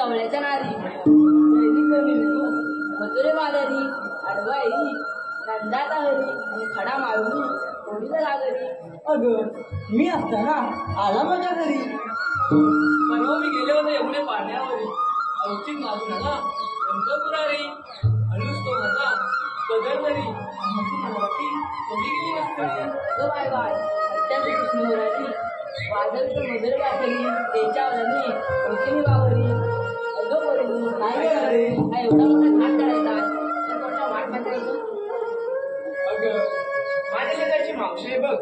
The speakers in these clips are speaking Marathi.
गवळ्याच्या नारी मजुरे मालरी अडवाई नंदाता हरी आणि खडा मारून कोणीला लागली. अगं मी असताना आला माझ्या घरी. परवा मी गेले होते एवढे पाण्यावर औचित मागून आला पुरारी अनुस तो माझा बदलवरी कोणी गेली नसते. बाय बाय अत्यंत कृष्णवराची वादळचं मदर वाटली त्याच्यावरने कोणतीही वावरली. अगं बोलू काय झाले? हा एवढा मोठा घाट करायचा तर कोणता वाट टाकायचं. अगं माझ्या शेताची मावशी आहे बघ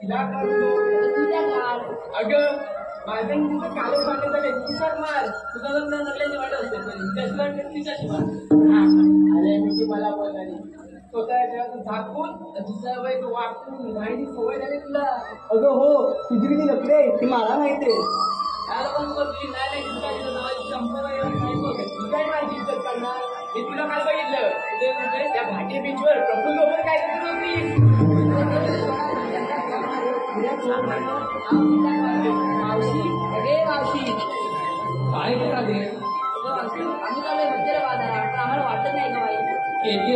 तिला काढतो. तुझ्या काळ अगं माझं तुझं कालच वाटत झाले तिच्यात मार तुझा लग्न नसल्याची वाटत असते त्याची वाटत तिच्याशी मार. अरे म्हणजे मला बोलणारी स्वतःच्या झाकून दुसऱ्या वेळी तो वाटून राहिली सवय झाली तुला. अगं हो तुझी किती नकले ती मला माहितीये. त्याला पण तुझी नाही काय माहिती इज्जत करणार. मी तुला काल बघितलं तुझे त्या भाटी बीचवर प्रफुल्ल वगैरे काय करत होती. मावशी अगे मावशी काय करावे आम्ही चालू मध्येला बाजारात आम्हाला वाटत नाही का बाई. Thank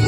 you.